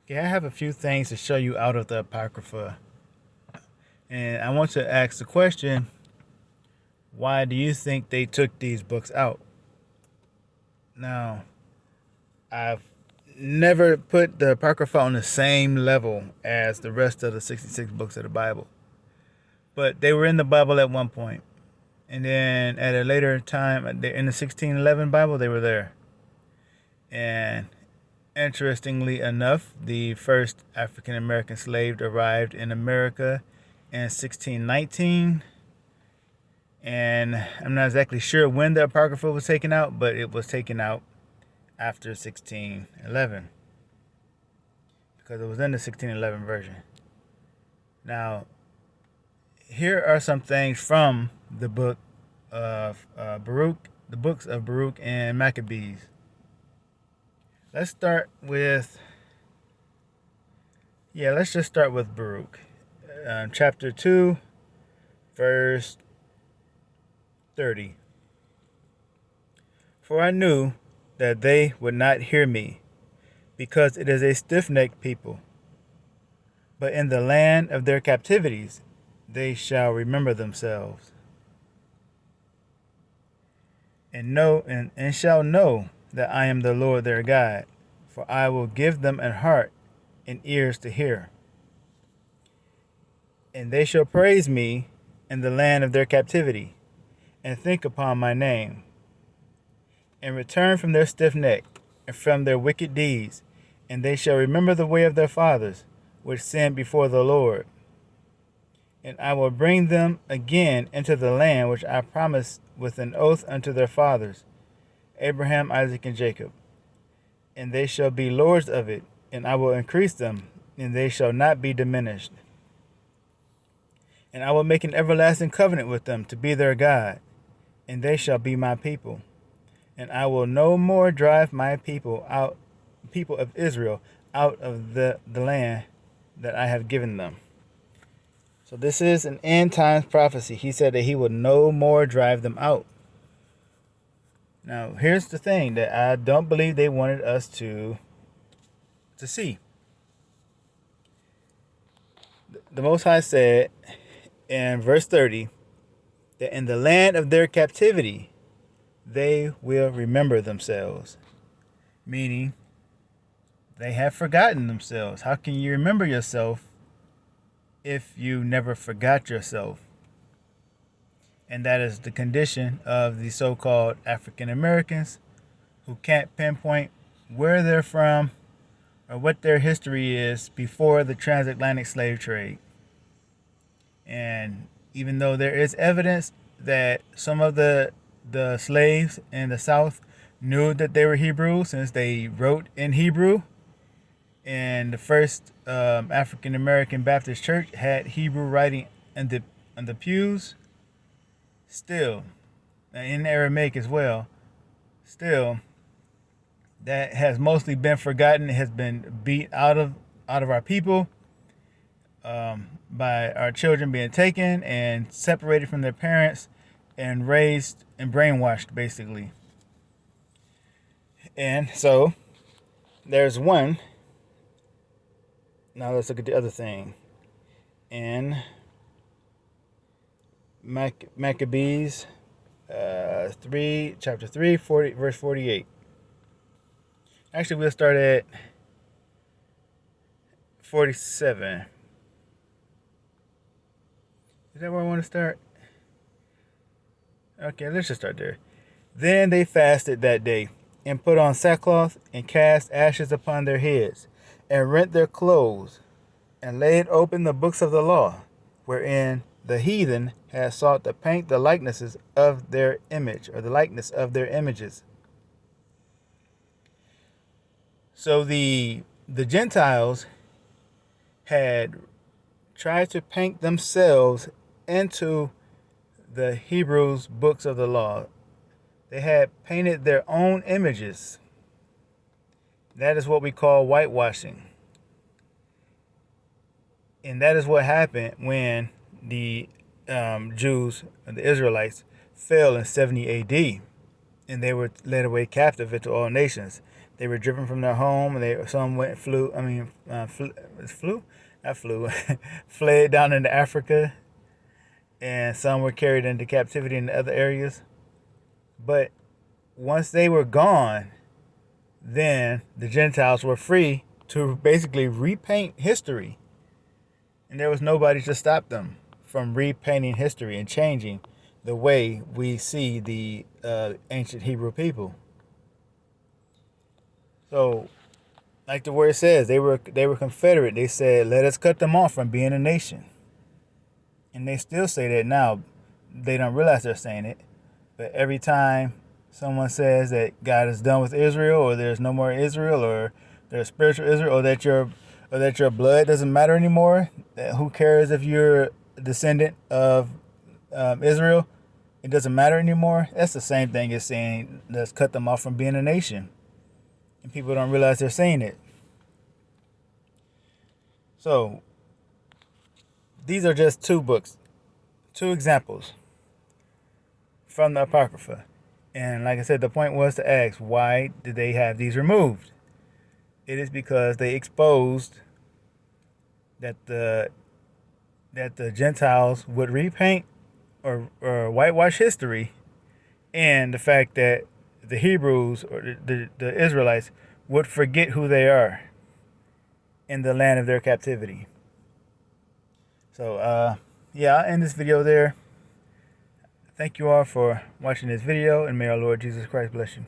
Okay, I have a few things to show you out of the Apocrypha. And I want to ask the question, why do you think they took these books out? Now, I've never put the Apocrypha on the same level as the rest of the 66 books of the Bible. But they were in the Bible at one point. And then at a later time, in the 1611 Bible, they were there. And interestingly enough, the first African American slave arrived in America in 1619. And I'm not exactly sure when the Apocrypha was taken out, but it was taken out after 1611 because it was in the 1611 version. Now, here are some things from the book of Baruch, the books of Baruch and Maccabees. Let's start with, let's just start with Baruch. Chapter 2, verse 30. For I knew that they would not hear me, because it is a stiff-necked people. But in the land of their captivities they shall remember themselves, and shall know that I am the Lord their God, for I will give them a heart and ears to hear. And they shall praise me in the land of their captivity, and think upon my name, and return from their stiff neck, and from their wicked deeds, and they shall remember the way of their fathers, which sinned before the Lord. And I will bring them again into the land which I promised with an oath unto their fathers, Abraham, Isaac, and Jacob. And they shall be lords of it, and I will increase them, and they shall not be diminished. And I will make an everlasting covenant with them to be their God, and they shall be my people. And I will no more drive my people of Israel, out of the land that I have given them. So this is an end times prophecy. He said that he would no more drive them out. Now, here's the thing that I don't believe they wanted us to see. The Most High said in verse 30 that in the land of their captivity they will remember themselves, meaning they have forgotten themselves. How can you remember yourself if you never forgot yourself? And that is the condition of the so-called African Americans who can't pinpoint where they're from or what their history is before the transatlantic slave trade. And even though there is evidence that some of the slaves in the South knew that they were Hebrew since they wrote in Hebrew, and the first African American Baptist church had Hebrew writing in the pews, still, in Aramaic as well, still, that has mostly been forgotten. It has been beat out of our people by our children being taken and separated from their parents and raised and brainwashed, basically. And so there's one. Now let's look at the other thing. In Maccabees chapter 3, verse 48. Actually, we'll start at 47. Is that where I want to start? Okay, let's just start there. Then they fasted that day, and put on sackcloth, and cast ashes upon their heads, and rent their clothes, and laid open the books of the law, wherein the heathen had sought to paint the likenesses of their image, or the likeness of their images. So the Gentiles had tried to paint themselves into the Hebrews' books of the law. They had painted their own images. That is what we call whitewashing. And that is what happened when the Jews, the Israelites, fell in 70 AD. And they were led away captive into all nations. They were driven from their home. Some went flew. I mean, flew, not flew, fled down into Africa, and some were carried into captivity in other areas. But once they were gone, then the Gentiles were free to basically repaint history, and there was nobody to stop them from repainting history and changing the way we see the ancient Hebrew people. So, like the word says, they were Confederate. They said, "Let us cut them off from being a nation," and they still say that now. They don't realize they're saying it, but every time someone says that God is done with Israel, or there's no more Israel, or there's spiritual Israel, or that your blood doesn't matter anymore, who cares if you're a descendant of Israel? It doesn't matter anymore. That's the same thing as saying let's cut them off from being a nation. And people don't realize they're saying it. So, these are just two books, two examples from the Apocrypha. And like I said, the point was to ask, why did they have these removed? It is because they exposed that the Gentiles would repaint or whitewash history, and the fact that the Hebrews or the Israelites would forget who they are in the land of their captivity. So, yeah, I'll end this video there. Thank you all for watching this video, and may our Lord Jesus Christ bless you.